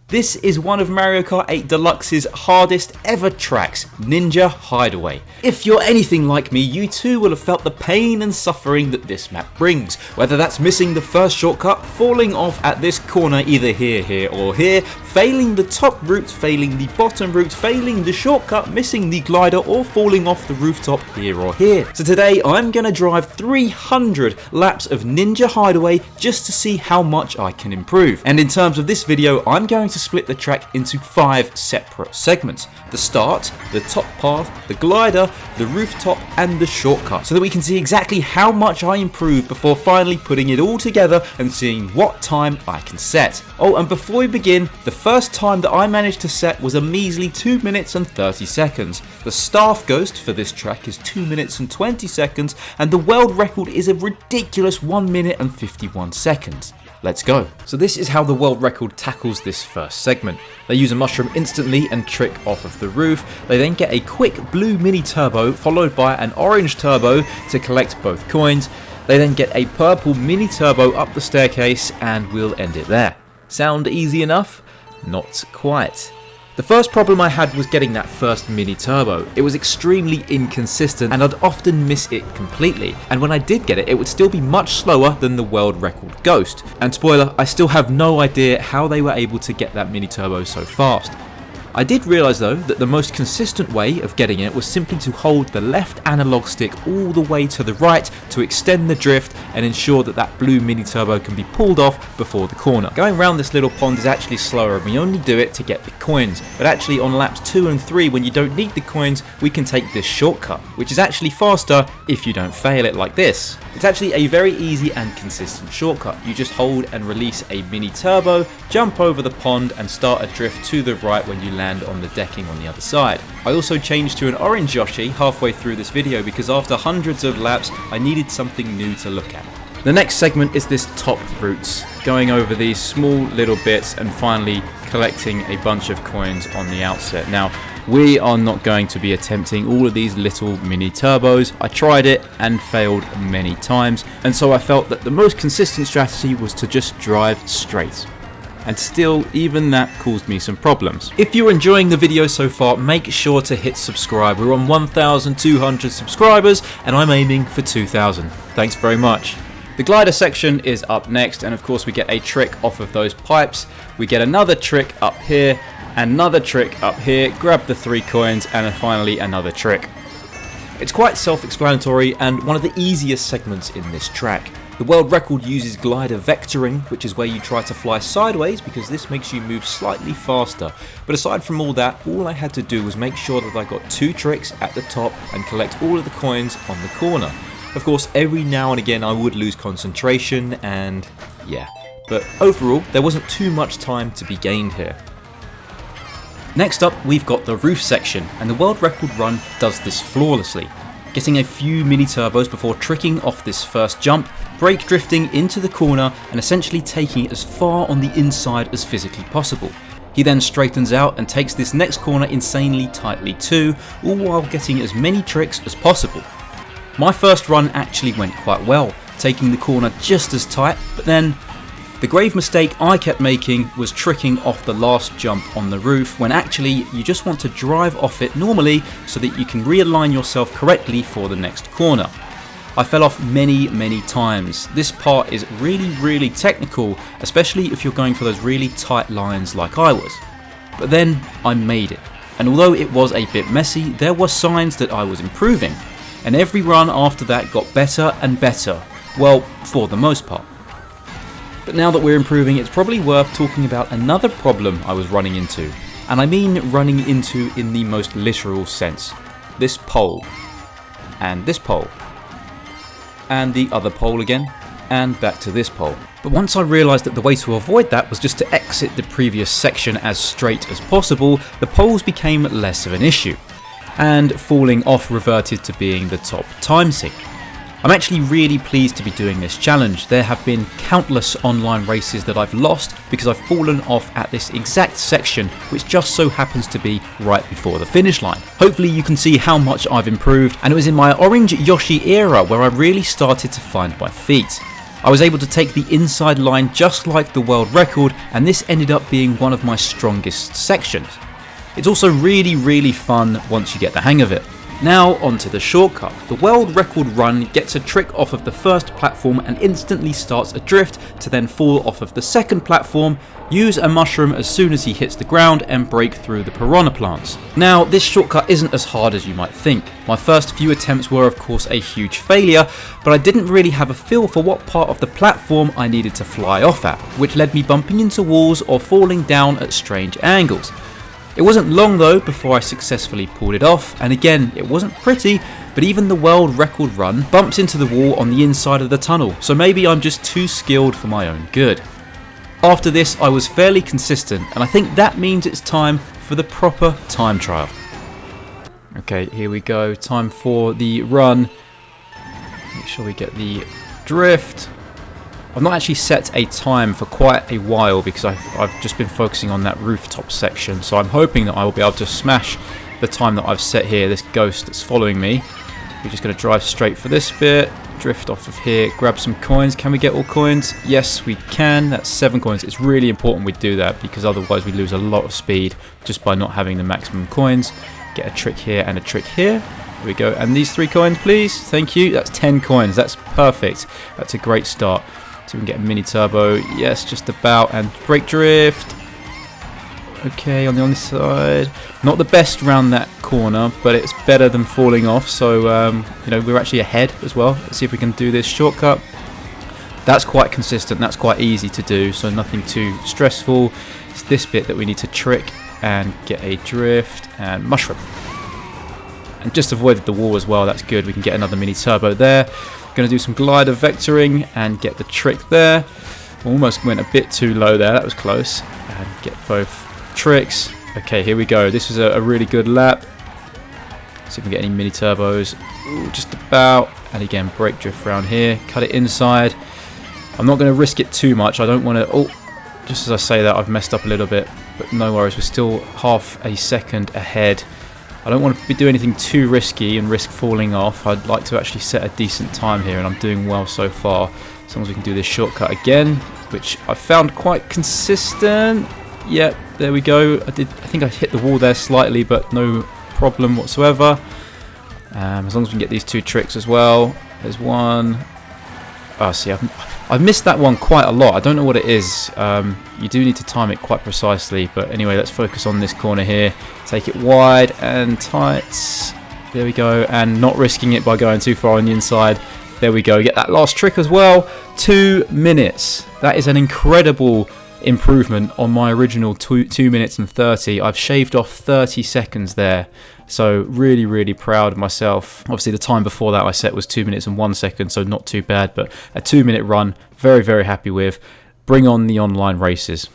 This is one of Mario Kart 8 Deluxe's hardest ever tracks, Ninja Hideaway. If you're anything like me, you too will have felt the pain and suffering that this map brings. Whether that's missing the first shortcut, falling off at this corner either here or here, failing the top route, failing the bottom route, failing the shortcut, missing the glider, or falling off the rooftop here or here. So today I'm going to drive 300 laps of Ninja Hideaway just to see how much I can improve. And in terms of this video, I'm going to split the track into 5 separate segments: the start, the top path, the glider, the rooftop and the shortcut, so that we can see exactly how much I improve before finally putting it all together and seeing what time I can set. Oh, and before we begin, the first time that I managed to set was a measly 2 minutes and 30 seconds. The staff ghost for this track is 2 minutes and 20 seconds, and the world record is a ridiculous 1 minute and 51 seconds. Let's go. So this is how the world record tackles this first segment. They use a mushroom instantly and trick off of the roof. They then get a quick blue mini turbo followed by an orange turbo to collect both coins. They then get a purple mini turbo up the staircase and we'll end it there. Sound easy enough? Not quite. The first problem I had was getting that first mini turbo. It was extremely inconsistent and I'd often miss it completely, and when I did get it, it would still be much slower than the world record ghost. And spoiler, I still have no idea how they were able to get that mini turbo so fast. I did realise though that the most consistent way of getting it was simply to hold the left analog stick all the way to the right to extend the drift and ensure that that blue mini turbo can be pulled off before the corner. Going around this little pond is actually slower and we only do it to get the coins, but actually on laps 2 and 3 when you don't need the coins we can take this shortcut, which is actually faster if you don't fail it like this. It's actually a very easy and consistent shortcut. You just hold and release a mini turbo, jump over the pond and start a drift to the right when you land on the decking on the other side. I also changed to an orange Yoshi halfway through this video because after hundreds of laps I needed something new to look at. The next segment is this top route, going over these small little bits and finally collecting a bunch of coins on the outset. Now we are not going to be attempting all of these little mini turbos. I tried it and failed many times, and so I felt that the most consistent strategy was to just drive straight. And still, even that caused me some problems. If you're enjoying the video so far, make sure to hit subscribe. We're on 1,200 subscribers and I'm aiming for 2,000. Thanks very much. The glider section is up next, and of course we get a trick off of those pipes. We get another trick up here, another trick up here, grab the 3 coins, and then finally another trick. It's quite self-explanatory and one of the easiest segments in this track. The world record uses glider vectoring, which is where you try to fly sideways because this makes you move slightly faster. But aside from all that, all I had to do was make sure that I got 2 tricks at the top and collect all of the coins on the corner. Of course, every now and again I would lose concentration and yeah, but overall there wasn't too much time to be gained here. Next up we've got the roof section, and the world record run does this flawlessly. Getting a few mini turbos before tricking off this first jump, brake drifting into the corner and essentially taking it as far on the inside as physically possible. He then straightens out and takes this next corner insanely tightly too, all while getting as many tricks as possible. My first run actually went quite well, taking the corner just as tight, but then the grave mistake I kept making was tricking off the last jump on the roof when actually you just want to drive off it normally so that you can realign yourself correctly for the next corner. I fell off many times. This part is really technical, especially if you're going for those really tight lines like I was. But then I made it, and although it was a bit messy, there were signs that I was improving, and every run after that got better and better, well, for the most part. But now that we're improving, it's probably worth talking about another problem I was running into, and I mean running into in the most literal sense. This pole, and this pole, and the other pole again, and back to this pole. But once I realised that the way to avoid that was just to exit the previous section as straight as possible, the poles became less of an issue, and falling off reverted to being the top time sink. I'm actually really pleased to be doing this challenge. There have been countless online races that I've lost because I've fallen off at this exact section, which just so happens to be right before the finish line. Hopefully you can see how much I've improved, and it was in my orange Yoshi era where I really started to find my feet. I was able to take the inside line just like the world record, and this ended up being one of my strongest sections. It's also really fun once you get the hang of it. Now onto the shortcut. The world record run gets a trick off of the first platform and instantly starts a drift to then fall off of the second platform, use a mushroom as soon as he hits the ground and break through the piranha plants. Now this shortcut isn't as hard as you might think. My first few attempts were of course a huge failure, but I didn't really have a feel for what part of the platform I needed to fly off at, which led me bumping into walls or falling down at strange angles. It wasn't long though before I successfully pulled it off, and again it wasn't pretty, but even the world record run bumps into the wall on the inside of the tunnel, so maybe I'm just too skilled for my own good. After this I was fairly consistent, and I think that means it's time for the proper time trial. Okay, here we go, time for the run. Make sure we get the drift. I've not actually set a time for quite a while because I've just been focusing on that rooftop section, so I'm hoping that I will be able to smash the time that I've set here, this ghost that's following me. We're just going to drive straight for this bit, drift off of here, grab some coins. Can we get all coins? Yes, we can. That's 7 coins. It's really important we do that because otherwise we lose a lot of speed just by not having the maximum coins. Get a trick here and a trick here. Here we go. And these 3 coins, please. Thank you. That's 10 coins. That's perfect. That's a great start. So we can get a mini turbo, yes, just about, and brake drift. Okay, on the other side. Not the best round that corner, but it's better than falling off. So, you know, we're actually ahead as well. Let's see if we can do this shortcut. That's quite consistent, that's quite easy to do, so nothing too stressful. It's this bit that we need to trick and get a drift and mushroom. And just avoided the wall as well, that's good. We can get another mini turbo there. Going to do some glider vectoring and get the trick there. Almost went a bit too low there, that was close. And get both tricks. Okay, here we go. This was a really good lap. See if we can get any mini turbos. Ooh, just about. And again, brake drift around here. Cut it inside. I'm not going to risk it too much. I don't want to... Oh, just as I say that, I've messed up a little bit. But no worries, we're still half a second ahead. I don't want to do anything too risky and risk falling off. I'd like to actually set a decent time here, and I'm doing well so far. As long as we can do this shortcut again, which I found quite consistent. Yep, there we go. I think I hit the wall there slightly, but no problem whatsoever. As long as we can get these 2 tricks as well. There's one. Oh, see, I've missed that one quite a lot. I don't know what it is. You do need to time it quite precisely. But anyway, let's focus on this corner here. Take it wide and tight. There we go. And not risking it by going too far on the inside. There we go. Get that last trick as well. 2 minutes. That is an incredible improvement on my original 2 minutes and 30. I've shaved off 30 seconds there. So really proud of myself. Obviously the time before that I set was 2 minutes and 1 second, so not too bad, but a 2 minute run, very happy with. Bring on the online races.